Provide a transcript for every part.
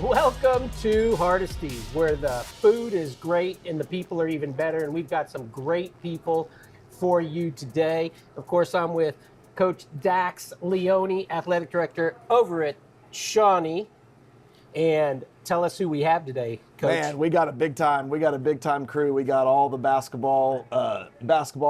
Welcome to Hardesty's, where the food is great and the people are even better. And we've got some great people for you today. Of course, I'm with Coach Dax Leone, Athletic Director over at Shawnee. And tell us who we have today, Coach. Man, we got a big time crew. We got all the basketball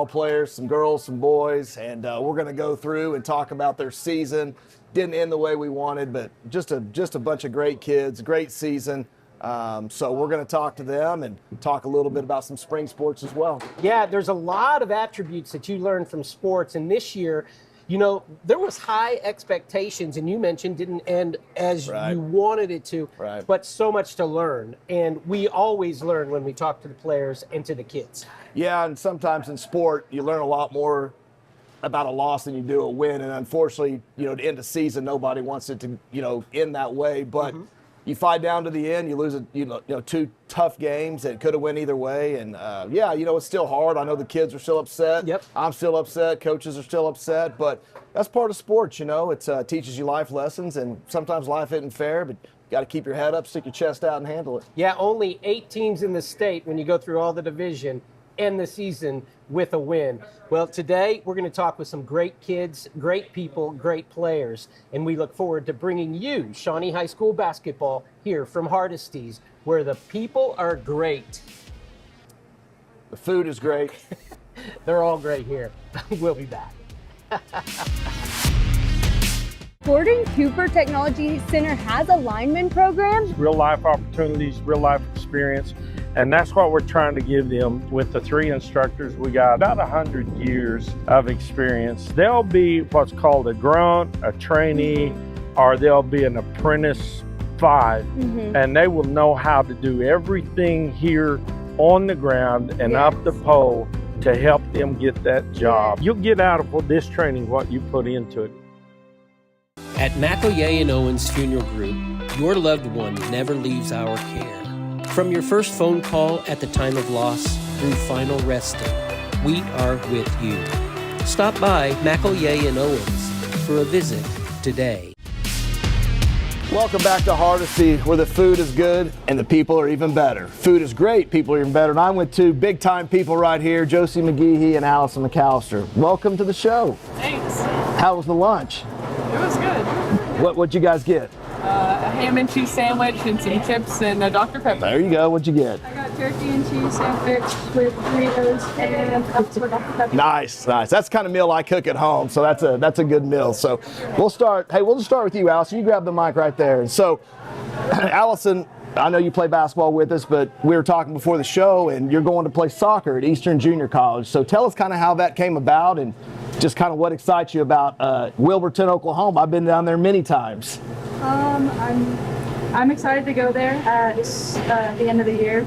players, some girls, some boys, and we're going to go through and talk about their season. Didn't end the way we wanted, but just a bunch of great kids, great season. So we're going to talk to them and talk a little bit about some spring sports as well. Yeah, there's a lot of attributes that you learn from sports, and this year, you know, there was high expectations, and you mentioned didn't end as you wanted it to, but so much to learn. And we always learn when we talk to the players and to the kids. Yeah, and sometimes in sport, you learn a lot more about a loss than you do a win. And unfortunately, you know, to end the season, nobody wants it to, you know, end that way. But you fight down to the end, you lose, two tough games that could have went either way. And yeah, you know, it's still hard. I know the kids are still upset. Yep. I'm still upset. Coaches are still upset. But that's part of sports, you know. It teaches you life lessons, and sometimes life isn't fair, but you got to keep your head up, stick your chest out, and handle it. Yeah, only 8 teams in the state, when you go through all the division, end the season with a win. Well, today we're going to talk with some great kids, great people, great players, and we look forward to bringing you Shawnee High School basketball here from Hardesty's, where the people are great. The food is great. They're all great here. We'll be back. Gordon Cooper Technology Center has a lineman program. Real life opportunities, real life experience, and that's what we're trying to give them with the 3 instructors. We got about 100 years of experience. They'll be what's called a grunt, a trainee, or they'll be an apprentice 5, and they will know how to do everything here on the ground and up the pole to help them get that job. You'll get out of this training what you put into it. At McAlister and Owens Funeral Group, your loved one never leaves our care. From your first phone call at the time of loss through final resting, we are with you. Stop by McAlister and Owens for a visit today. Welcome back to Hardesty, where the food is good and the people are even better. Food is great, people are even better. And I'm with 2 big-time people right here, Josie Megehee and Allyson McAlister. Welcome to the show. Thanks. How was the lunch? It was good. What'd you guys get? A ham and cheese sandwich and some chips and a Dr. Pepper. There you go. What'd you get? I got turkey and cheese sandwich with Doritos and Dr. Pepper. Nice. That's the kind of meal I cook at home, so that's a good meal. So we'll start with you, Allyson. You grab the mic right there. And so, Allyson, I know you play basketball with us, but we were talking before the show, and you're going to play soccer at Eastern Junior College. So tell us kind of how that came about and just kind of what excites you about Wilburton, Oklahoma. I've been down there many times. I'm excited to go there at the end of the year.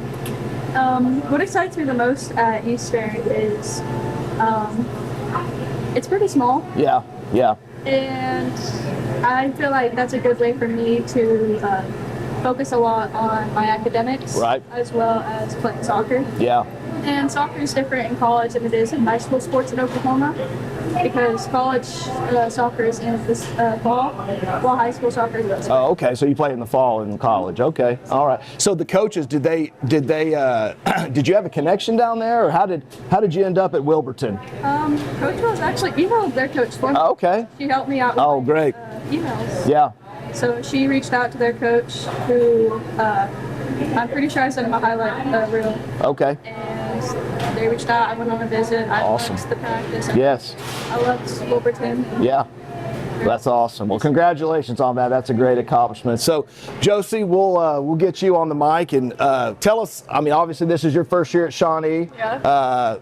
What excites me the most at Eastern is it's pretty small. Yeah. And I feel like that's a good way for me to focus a lot on my academics, as well as playing soccer. Yeah. And soccer is different in college than it is in high school sports in Oklahoma, because college soccer is in this fall, while high school soccer is this. Oh, okay. So you play in the fall in college. Okay. All right. So the coaches, did you have a connection down there, or how did you end up at Wilburton? Coach was actually emailed their coach for me. Oh, okay. She helped me out with great. Emails. Yeah. So she reached out to their coach, who I'm pretty sure I sent him a highlight reel. Okay. And they reached out. I went on a visit. I watched the practice. Yes. I loved Wilburton. Yeah. That's awesome. Well, congratulations on that. That's a great accomplishment. So, Josie, we'll get you on the mic and tell us. I mean, obviously, this is your first year at Shawnee. Yeah.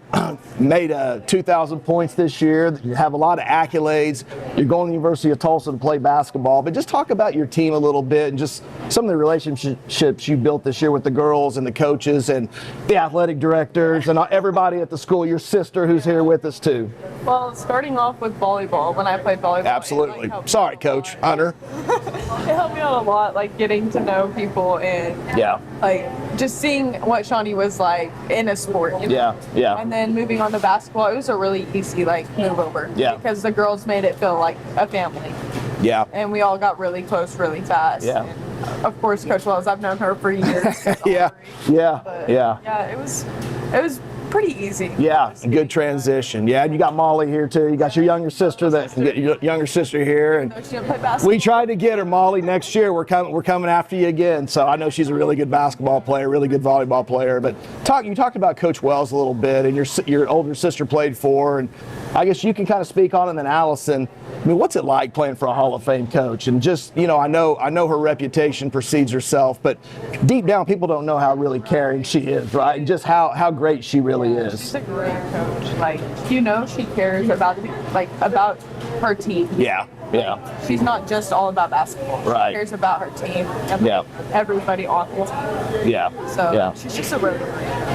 Made 2,000 points this year. You have a lot of accolades. You're going to the University of Tulsa to play basketball. But just talk about your team a little bit and just some of the relationships you built this year with the girls and the coaches and the athletic directors and everybody at the school. Your sister, who's here with us too. Well, starting off with volleyball, when I played volleyball. Absolutely. Sorry, Coach Hunter. It helped me out a lot, like getting to know people and like just seeing what Shawnee was like in a sport. You know? Yeah. And then moving on to basketball, it was a really easy move over. Yeah. Because the girls made it feel like a family. Yeah. And we all got really close really fast. Yeah. of course, Coach Wells. I've known her for years. Yeah. Yeah, it was pretty easy. Yeah, good transition. Yeah, and you got Molly here too. You got your younger sister here, and She didn't play basketball. we tried to get her, Molly, next year. We're coming after you again. So I know she's a really good basketball player, really good volleyball player. But you talked about Coach Wells a little bit, and your older sister played for, and I guess you can kind of speak on it. And then Allyson, I mean, what's it like playing for a Hall of Fame coach? And just, you know, I know her reputation precedes herself, but deep down, people don't know how really caring she is, right? And just how great she really is. She's a great coach. Like, you know, she cares about her team. Yeah. She's not just all about basketball. Right. She cares about her team and everybody on the team. Yeah. So she's just a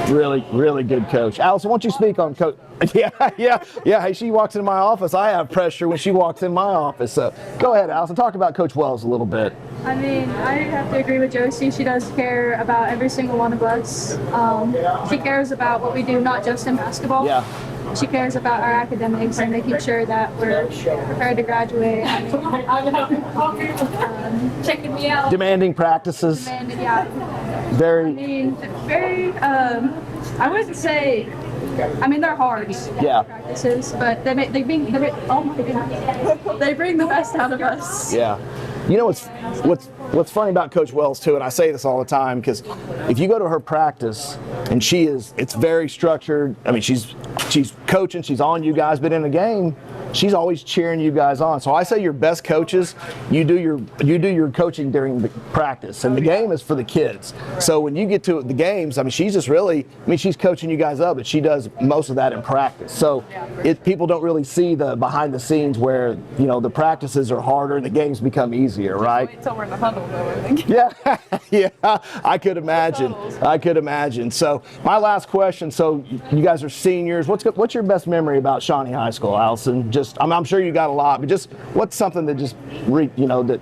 really good coach. Allyson, why don't you speak on coach? Yeah. Hey, she walks into my office. I have pressure when she walks in my office. So go ahead, Allyson. Talk about Coach Wells a little bit. I mean, I have to agree with Josie. She does care about every single one of us. She cares about what we do, not just in basketball. Yeah. She cares about our academics and making sure that we're prepared to graduate. Checking me out. Demanding practices. I Very. mean, I wouldn't say. I mean, they're hard. Yeah. Practices, but they bring the best out of us. Yeah. You know what's funny about Coach Wells too, and I say this all the time, because if you go to her practice and it's very structured. I mean, she's coaching, she's on you guys, but in a game, she's always cheering you guys on. So I say your best coaches, you do your coaching during the practice, and the game is for the kids. So when you get to the games, I mean, she's coaching you guys up, but she does most of that in practice. So people don't really see the behind the scenes where, you know, the practices are harder and the games become easier, right? Wait till we're in the huddle, though, I think. Yeah, I could imagine. So my last question. So you guys are seniors. What's your best memory about Shawnee High School, Allyson? Just, I'm sure you got a lot, but just what's something that that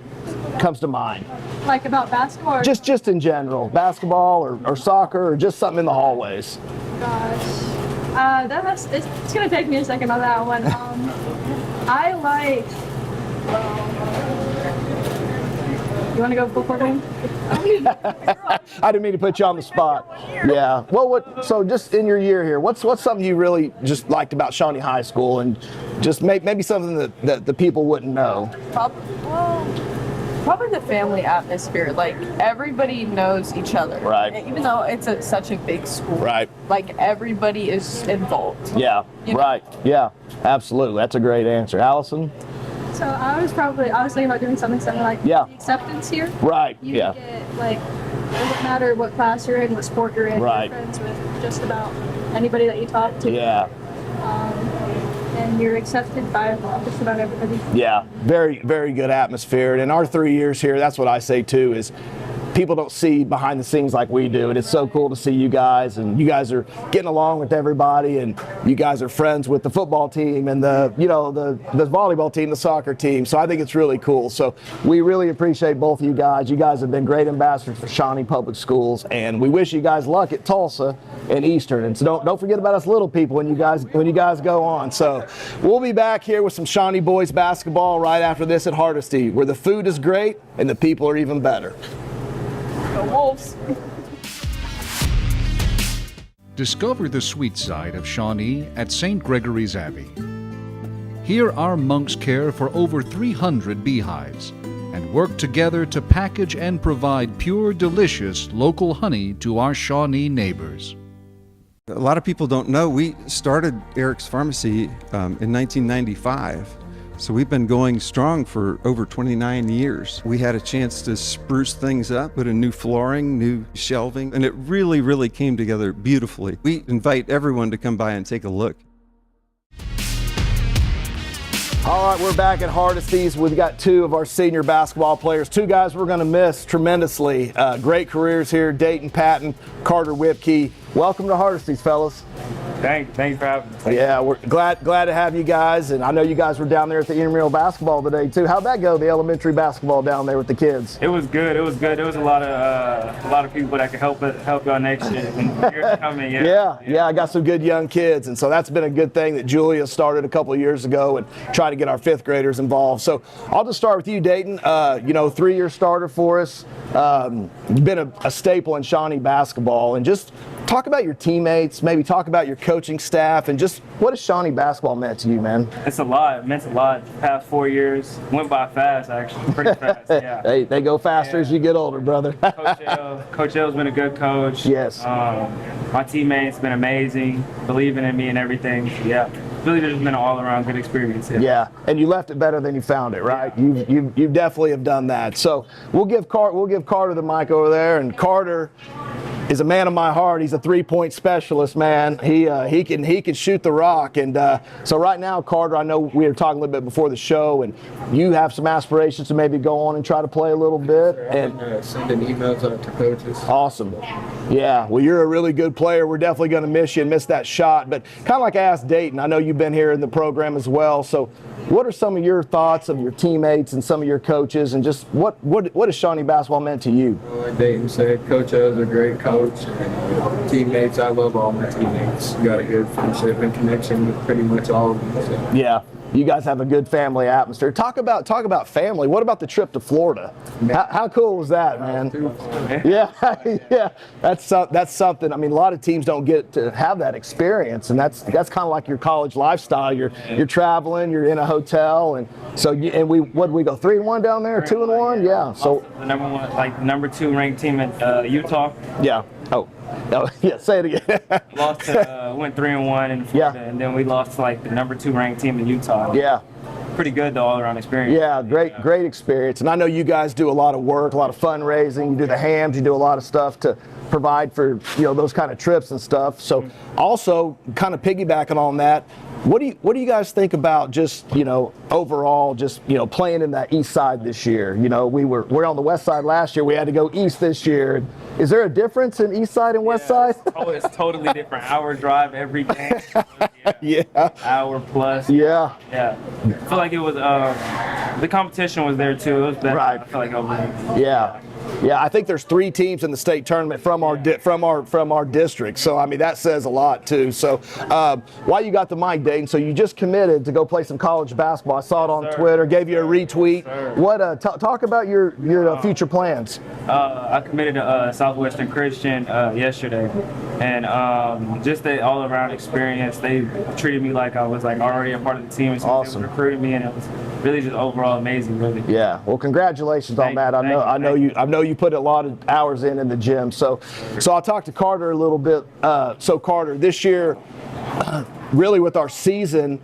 comes to mind? Like about basketball? Just in general, basketball or soccer, or just something in the hallways. Gosh, it's gonna take me a second on that one. I like. You want to go before me? I didn't mean to put you on the spot. Yeah. Well, so just in your year here, what's something you really just liked about Shawnee High School, and just maybe something that the people wouldn't know? Probably the family atmosphere. Like, everybody knows each other. Right. Even though it's such a big school. Right. Like, everybody is involved. Yeah. Right. Yeah. Absolutely. That's a great answer. Allyson? So I was thinking about doing something similar, like the acceptance here. Right. You get, like, it doesn't matter what class you're in, what sport you're in. Right. You're friends with just about anybody that you talk to. Yeah. And you're accepted by just about everybody. Yeah. Very, very good atmosphere. And in our 3 years here, that's what I say too, is people don't see behind the scenes like we do, and it's so cool to see you guys, and you guys are getting along with everybody, and you guys are friends with the football team and the volleyball team, the soccer team. So I think it's really cool. So we really appreciate both of you guys. You guys have been great ambassadors for Shawnee Public Schools, and we wish you guys luck at Tulsa and Eastern. And so don't forget about us little people when you guys go on. So we'll be back here with some Shawnee boys basketball right after this at Hardesty, where the food is great and the people are even better. Go Wolves. Discover the sweet side of Shawnee at St. Gregory's Abbey. Here our monks care for over 300 beehives and work together to package and provide pure, delicious local honey to our Shawnee neighbors. A lot of people don't know we started Eric's Pharmacy in 1995. So we've been going strong for over 29 years. We had a chance to spruce things up, put in new flooring, new shelving, and it really, really came together beautifully. We invite everyone to come by and take a look. All right, we're back at Hardesty's. We've got two of our senior basketball players, two guys we're going to miss tremendously. Great careers here, Daytain, Patton, Carter, Whipkey. Welcome to Hardesty's, fellas. Thanks for having me. Yeah, we're glad to have you guys, and I know you guys were down there at the intramural basketball today too. How'd that go, the elementary basketball down there with the kids? It was good. It was good. There was a lot of people that could help y'all next year and years coming. Yeah, I got some good young kids, and so that's been a good thing that Julia started a couple of years ago and trying to get our 5th graders involved. So I'll just start with you, Daytain. 3-year starter for us. Been a staple in Shawnee basketball, and just talk about your teammates, maybe talk about your coaching staff, and just what has Shawnee basketball meant to you, man? It's a lot. It meant a lot. The past 4 years went by fast, actually, pretty fast. Yeah. They go faster as you get older, brother. Coach L's been a good coach. Yes. My teammates been amazing, believing in me and everything. Yeah. Really just been an all-around good experience. Yeah, and you left it better than you found it, right? Yeah. You definitely have done that. So we'll give Carter the mic over there, and Carter is a man of my heart. He's a 3-point specialist, man. He can shoot the rock, and so right now, Carter, I know we were talking a little bit before the show, and you have some aspirations to maybe go on and try to play a little bit. And sending emails out to coaches. Awesome. Yeah, well, you're a really good player. We're definitely going to miss you and miss that shot. But kind of like I asked Daytain, I know you've been here in the program as well. So what are some of your thoughts of your teammates and some of your coaches, and just what has Shawnee basketball meant to you? Well, like Daytain said, Coach L's a great coach. And teammates, I love all my teammates. Got a good friendship and connection with pretty much all of them. So. Yeah. You guys have a good family atmosphere. Talk about family. What about the trip to Florida? How cool was that, man? Yeah. That's something. I mean, a lot of teams don't get to have that experience, and that's kind of like your college lifestyle. You're traveling. You're in a hotel, and so what did we go 3-1 down there, 2-1? Yeah. So the number 2 ranked team at Utah. Yeah. Oh, yeah, say it again. Went 3-1 in Florida, and then we lost to the number 2 ranked team in Utah. Yeah. Pretty good, the all-around experience. Yeah, great experience. And I know you guys do a lot of work, a lot of fundraising. You do the hams, you do a lot of stuff to provide for those kind of trips and stuff. So also kind of piggybacking on that, what do you guys think about just overall just playing in that east side this year? We're on the west side last year. We had to go east this year. Is there a difference in east side and west side? It's totally different. Hour drive every game. Yeah. Hour plus. Yeah. Yeah. I feel like it was the competition was there too. It was better. Right. I feel like over. Yeah. Yeah, I think there's 3 teams in the state tournament from our district. So I mean that says a lot too. So while you got the mic, Daytain, so you just committed to go play some college basketball. I saw it on Twitter, gave you a retweet. What talk about your future plans? I committed to Southwestern Christian yesterday, and just the all-around experience. They treated me like I was already a part of the team, and so awesome. They recruited me, and it was really just overall amazing, really. Yeah, well, congratulations on that. I know you put a lot of hours in the gym. So I'll talk to Carter a little bit. So Carter, this year, really with our season,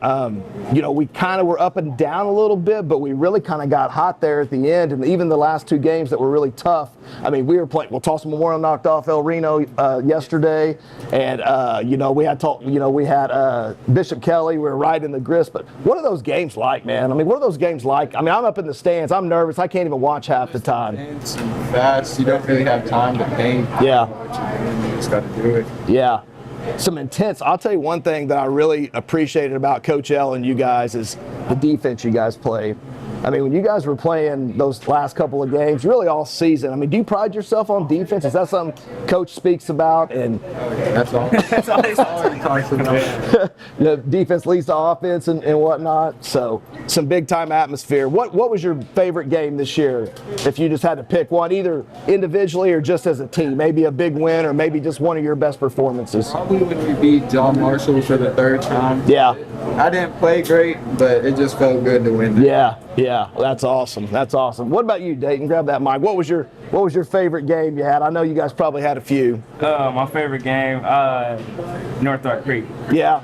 we kind of were up and down a little bit, but we really kind of got hot there at the end, and even the last 2 games that were really tough. I mean, we were playing. Well, Tulsa Memorial knocked off El Reno yesterday, and we had Bishop Kelly. We were right in the grist. But what are those games like, man? I mean, what are those games like? I mean, I'm up in the stands. I'm nervous. I can't even watch half the time. It's fast. You don't really have time to think. Yeah. You just got to do it. Yeah. Some intense. I'll tell you one thing that I really appreciated about Coach L and you guys is the defense you guys played. I mean, when you guys were playing those last couple of games, really all season, I mean, do you pride yourself on defense? Is that something Coach speaks about? And that's all. That's all he talks about. The defense leads to offense and whatnot. So some big time atmosphere. What was your favorite game this year? If you just had to pick one, either individually or just as a team, maybe a big win or maybe just one of your best performances. Probably when we beat John Marshall for the 3rd time. Yeah. I didn't play great, but it just felt good to win. Yeah, that's awesome. That's awesome. What about you, Daytain? Grab that mic. What was your favorite game you had? I know you guys probably had a few. My favorite game, North Dark Creek. Yeah.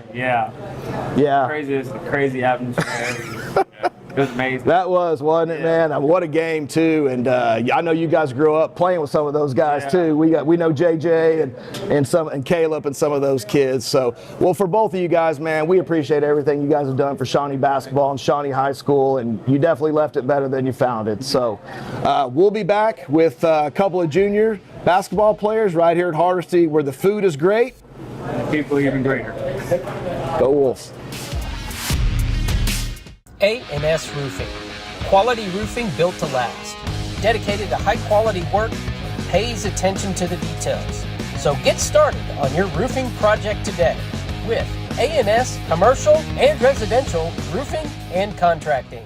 Crazy atmosphere. It was amazing. That wasn't it, man? What a game too. And I know you guys grew up playing with some of those guys too. We know JJ and Caleb and some of those kids. So, well, for both of you guys, man, we appreciate everything you guys have done for Shawnee basketball and Shawnee High School, and you definitely left it better than you found it. So, we'll be back with a couple of junior basketball players right here at Hardesty, where the food is great. People even greater. Go Wolves. A&S Roofing. Quality roofing built to last. Dedicated to high-quality work, pays attention to the details. So get started on your roofing project today with A&S Commercial and Residential Roofing and Contracting.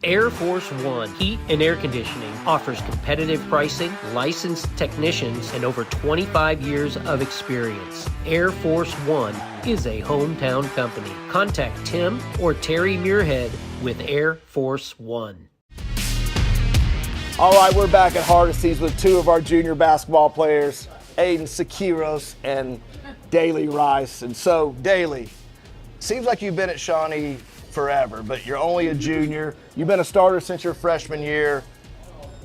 Air Force One Heat and Air Conditioning offers competitive pricing, licensed technicians, and over 25 years of experience. Air Force One is a hometown company. Contact Tim or Terry Muirhead with Air Force One. All right, we're back at Hardesty's with two of our junior basketball players, Aidon Siqueiros and Daley Rice. And so, Daley, seems like you've been at Shawnee forever, but you're only a junior. You've been a starter since your freshman year.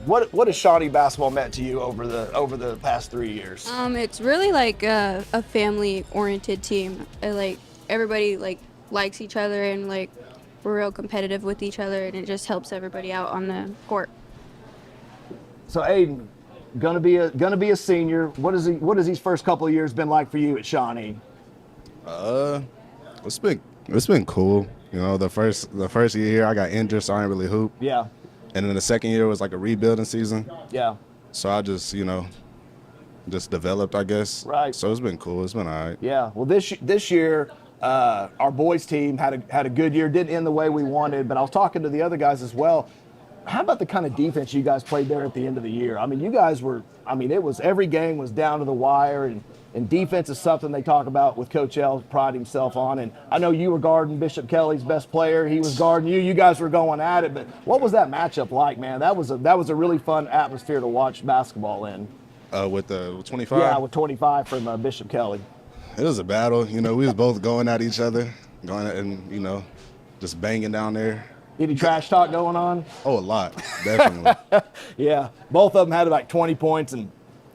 What has Shawnee basketball meant to you over the past 3 years? It's really like a family-oriented team. Like everybody likes each other, and like we're real competitive with each other, and it just helps everybody out on the court. So Aidon, gonna be a senior. What has these first couple of years been like for you at Shawnee? It's been cool. You know, the first year here I got injured, so I didn't really hoop. Yeah. And then the second year was like a rebuilding season. Yeah. So I just developed, I guess. Right. So it's been cool. It's been all right. Yeah. Well, this year, our boys team had a good year. Didn't end the way we wanted, but I was talking to the other guys as well. How about the kind of defense you guys played there at the end of the year? I mean, you guys it was every game was down to the wire, and defense is something they talk about with Coach L, pride himself on. And I know you were guarding Bishop Kelly's best player. He was guarding you. You guys were going at it. But what was that matchup like, man? That was a really fun atmosphere to watch basketball in. With 25? Yeah, with 25 from Bishop Kelly. It was a battle. You know, we was both going at each other, just banging down there. Any trash talk going on? Oh, a lot, definitely. Yeah, both of them had like 20 points, and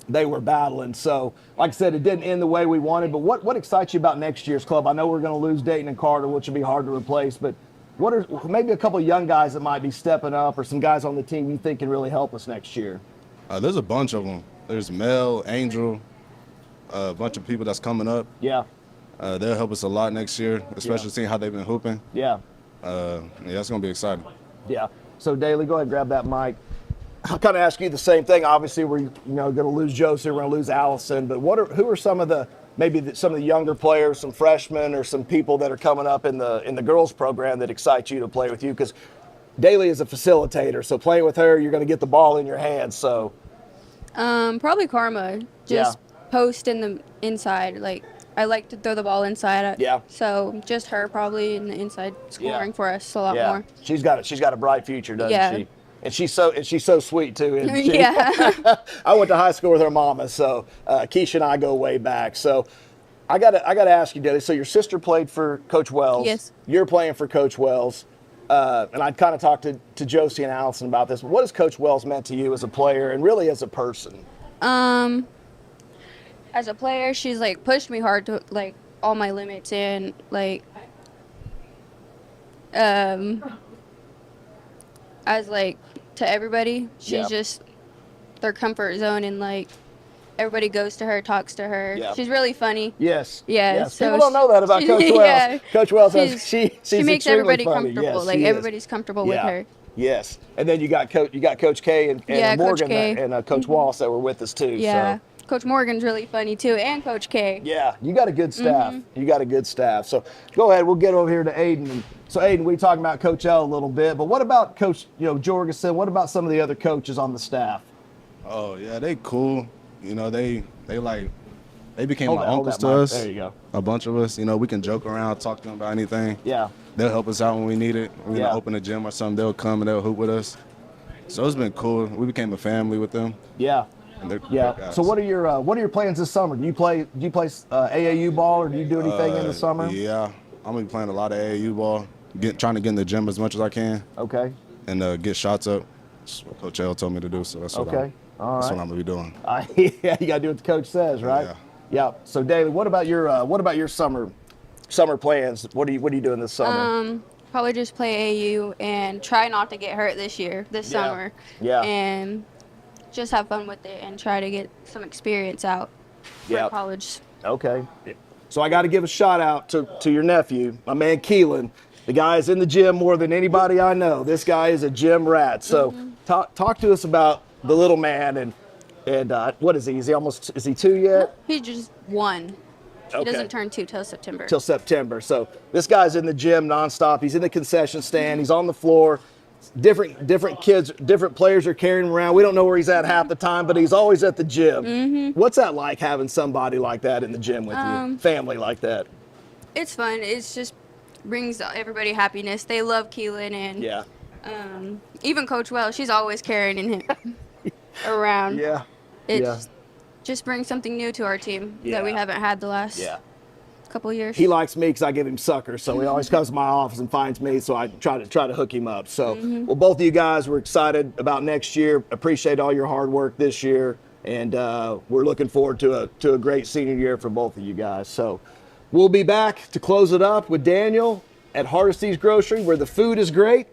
they were battling. So, like I said, it didn't end the way we wanted. But what excites you about next year's club? I know we're going to lose Daytain and Carter, which will be hard to replace. But what are maybe a couple of young guys that might be stepping up, or some guys on the team you think can really help us next year? There's a bunch of them. There's Mel, Angel, a bunch of people that's coming up. Yeah. They'll help us a lot next year, especially seeing how they've been hooping. Yeah. It's going to be exciting. Yeah. So, Daley, go ahead and grab that mic. I'll kind of ask you the same thing. Obviously, we're going to lose Josie, we're going to lose Allyson, but who are some of the younger players, some freshmen, or some people that are coming up in the girls program that excite you to play with you? Because Daley is a facilitator, so playing with her, you're going to get the ball in your hands. So, probably Karma. Just post in the inside. Like I like to throw the ball inside. Yeah. So just her probably in the inside scoring for us a lot more. She's got a bright future, doesn't she? And she's so sweet too. Isn't she? Yeah. I went to high school with her mama, so Keisha and I go way back. So I gotta ask you, Daley. So your sister played for Coach Wells. Yes. You're playing for Coach Wells. And I'd kind of talked to Josie and Allyson about this. What has Coach Wells meant to you as a player and really as a person? As a player, she's like pushed me hard to like all my limits, and like as like to everybody, she's just their comfort zone, and like everybody goes to her, talks to her. Yeah. She's really funny. Yes. Yeah. Yes. So people don't know that about Coach Wells. Yeah. Coach Wells she makes everybody funny. comfortable. Yes, like everybody's comfortable with her. Yes. And then you got Coach K and Morgan Coach K. and Coach Wallace that were with us too. Yeah. So. Coach Morgan's really funny too, and Coach K. Yeah, you got a good staff. You got a good staff. So go ahead, we'll get over here to Aidon. So Aidon, we talking about Coach L a little bit, but what about Coach Jorgensen? What about some of the other coaches on the staff? Oh yeah, they cool. They became Hold like that uncles to mic. us. There you go. A bunch of us. We can joke around, talk to them about anything. Yeah. They'll help us out when we need it. We're gonna open a gym or something. They'll come and they'll hoop with us. So it's been cool. We became a family with them. Yeah. Yeah. So what are your plans this summer? Do you play AAU ball, or do you do anything in the summer? Yeah, I'm gonna be playing a lot of AAU ball. Trying to get in the gym as much as I can. Okay. And get shots up. That's what Coach L told me to do. So that's what what I'm gonna be doing. Yeah, you gotta do what the coach says, right? Yeah. So Daley, what about your summer plans? What are you doing this summer? Probably just play AAU and try not to get hurt this summer. Yeah. And just have fun with it and try to get some experience out for college. Okay. So I got to give a shout out to your nephew, my man Keelan. The guy is in the gym more than anybody I know. This guy is a gym rat. So talk to us about the little man and what is he? Is he 2 yet? He's just 1. He Okay. doesn't turn 2 till September. Till September. So this guy's in the gym nonstop. He's in the concession stand. He's on the floor. Different kids, different players are carrying him around. We don't know where he's at half the time, but he's always at the gym. What's that like, having somebody like that in the gym with you? Family like that? It's fun. It's just brings everybody happiness. They love Keelan, and even Coach Wells, she's always carrying him around. Yeah. It just brings something new to our team that we haven't had the last couple years. He likes me because I give him suckers, so he always comes to my office and finds me, so I try to hook him up. So, well, both of you guys, we're excited about next year. Appreciate all your hard work this year, and we're looking forward to a great senior year for both of you guys. So, we'll be back to close it up with Daniel at Hardesty's Grocery, where the food is great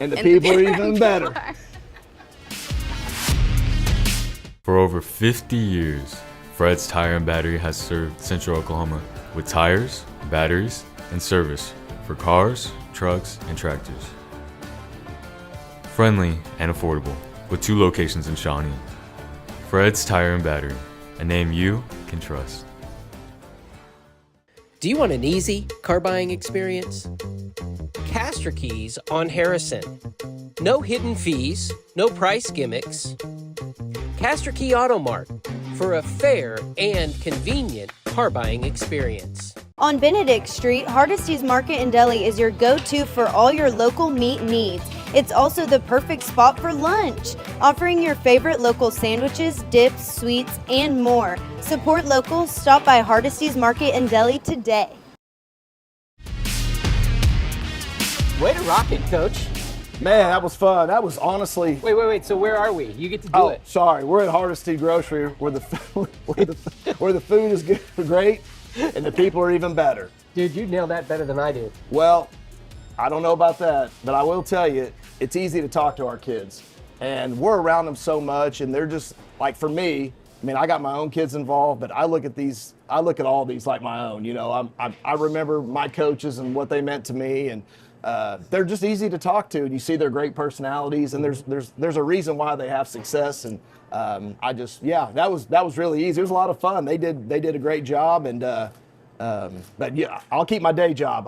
and the people are even better. For over 50 years, Fred's Tire and Battery has served Central Oklahoma with tires, batteries, and service for cars, trucks, and tractors. Friendly and affordable, with 2 locations in Shawnee. Fred's Tire and Battery, a name you can trust. Do you want an easy car buying experience? Castor Keys on Harrison. No hidden fees, no price gimmicks. Castor Key Auto Mart for a fair and convenient car buying experience. On Benedict Street, Hardesty's Market and Deli is your go-to for all your local meat needs. It's also the perfect spot for lunch, offering your favorite local sandwiches, dips, sweets, and more. Support local. Stop by Hardesty's Market and Deli today. Way to rock it, Coach. Man, that was fun. That was honestly. Wait. So where are we? You get to do it. Sorry. We're at Hardesty Grocery, where the food is good, great, and the people are even better. Dude, you nailed that better than I did. Well, I don't know about that, but I will tell you, it's easy to talk to our kids, and we're around them so much, and they're just like, for me. I mean, I got my own kids involved, but I look at all these like my own. You know, I remember my coaches and what they meant to me, and they're just easy to talk to, and you see their great personalities, and there's a reason why they have success, and that was really easy. It was a lot of fun. They did a great job, and but yeah, I'll keep my day job.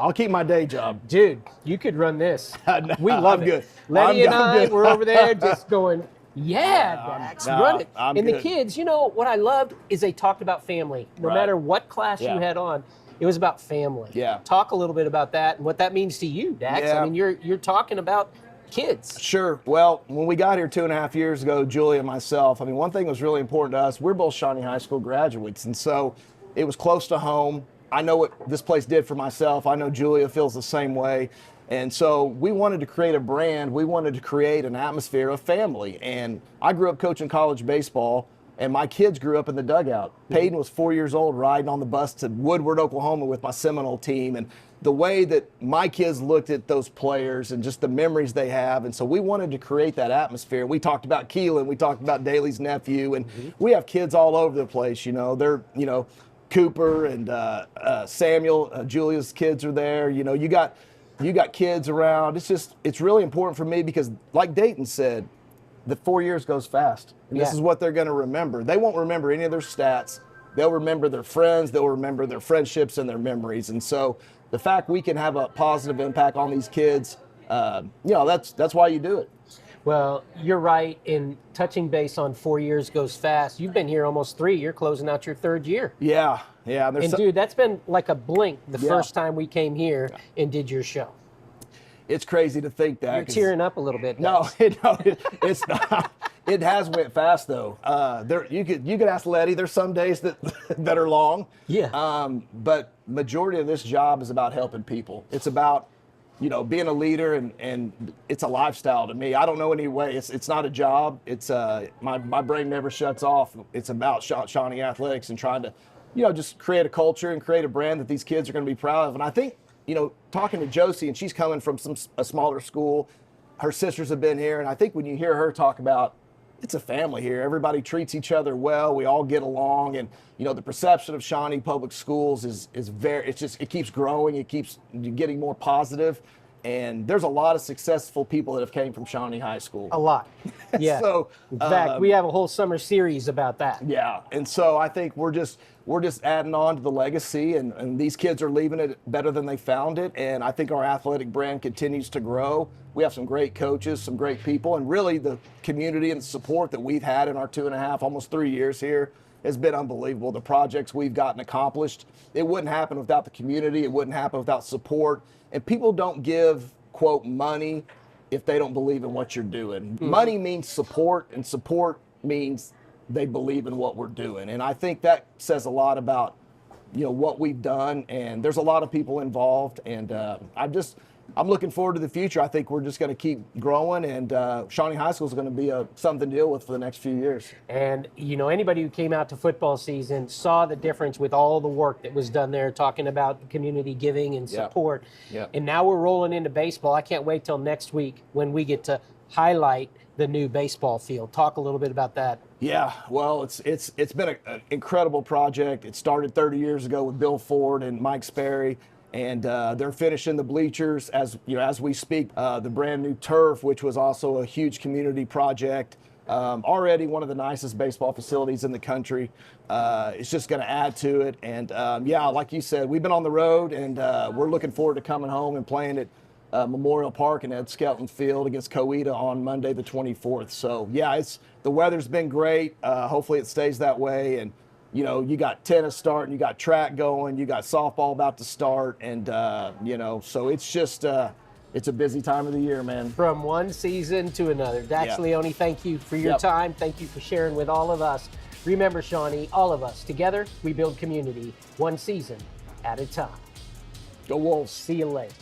Dude, you could run this. We love it. Good. Letty and I were over there just going, Dax, run it. I'm and good. The kids, you know, what I loved is they talked about family. No matter what class you had on, it was about family. Yeah. Talk a little bit about that and what that means to you, Dax. Yeah. I mean, you're talking about kids. Sure. Well, when we got here 2.5 years ago, Julia and myself, I mean, one thing that was really important to us, we're both Shawnee High School graduates, and so it was close to home. I know what this place did for myself. I know Julia feels the same way. And so we wanted to create a brand. We wanted to create an atmosphere of family. And I grew up coaching college baseball, and my kids grew up in the dugout. Peyton was 4 years old riding on the bus to Woodward, Oklahoma with my Seminole team. And the way that my kids looked at those players and just the memories they have. And so we wanted to create that atmosphere. We talked about Keelan. We talked about Daley's nephew. And we have kids all over the place, you know. They're, you know, Cooper and Samuel, Julia's kids are there. You know, you got kids around. It's really important for me because, like Daytain said, the 4 years goes fast. And this is what they're going to remember. They won't remember any of their stats. They'll remember their friends. They'll remember their friendships and their memories. And so the fact we can have a positive impact on these kids, you know, that's why you do it. Well, you're right. In touching base on 4 years goes fast. You've been here almost 3. You're closing out your 3rd year. Yeah. And dude, that's been like a blink the first time we came here and did your show. It's crazy to think that. You're tearing up a little bit. No, it's not. It has went fast though. You could ask Letty. There's some days that are long. Yeah. But majority of this job is about helping people. It's about, you know, being a leader, and it's a lifestyle to me. I don't know any way. It's not a job. It's my brain never shuts off. It's about Shawnee athletics and trying to, you know, just create a culture and create a brand that these kids are going to be proud of. And I think, you know, talking to Josie, and she's coming from a smaller school. Her sisters have been here, and I think when you hear her talk about it's a family here. Everybody treats each other well. We all get along, and the perception of Shawnee Public Schools is very. It keeps growing. It keeps getting more positive, and there's a lot of successful people that have came from Shawnee High School. A lot. Yeah. So in fact, we have a whole summer series about that. Yeah, and so I think we're just adding on to the legacy, and these kids are leaving it better than they found it, and I think our athletic brand continues to grow. We have some great coaches, some great people, and really the community and support that we've had in our 2.5, almost 3 years here has been unbelievable. The projects we've gotten accomplished, it wouldn't happen without the community. It wouldn't happen without support. And people don't give, quote, money if they don't believe in what you're doing. Mm-hmm. Money means support, and support means they believe in what we're doing. And I think that says a lot about, what we've done. And there's a lot of people involved. And I'm looking forward to the future. I think we're just going to keep growing, and Shawnee High School is going to be something to deal with for the next few years. And, anybody who came out to football season saw the difference with all the work that was done there, talking about community giving and support. Yep. And now we're rolling into baseball. I can't wait till next week when we get to highlight the new baseball field. Talk a little bit about that. Yeah, well, it's been an incredible project. It started 30 years ago with Bill Ford and Mike Sperry. And they're finishing the bleachers as we speak. The brand new turf, which was also a huge community project. Already one of the nicest baseball facilities in the country. It's just going to add to it. And like you said, we've been on the road, and we're looking forward to coming home and playing at Memorial Park and Ed Skelton Field against Coweta on Monday the 24th. So the weather's been great. Hopefully it stays that way. And you got tennis starting, you got track going, you got softball about to start, and so it's just it's a busy time of the year, man. From one season to another. Dax Leone, thank you for your time. Thank you for sharing with all of us. Remember, Shawnee, all of us together, we build community, one season at a time. Go Wolves. See you later.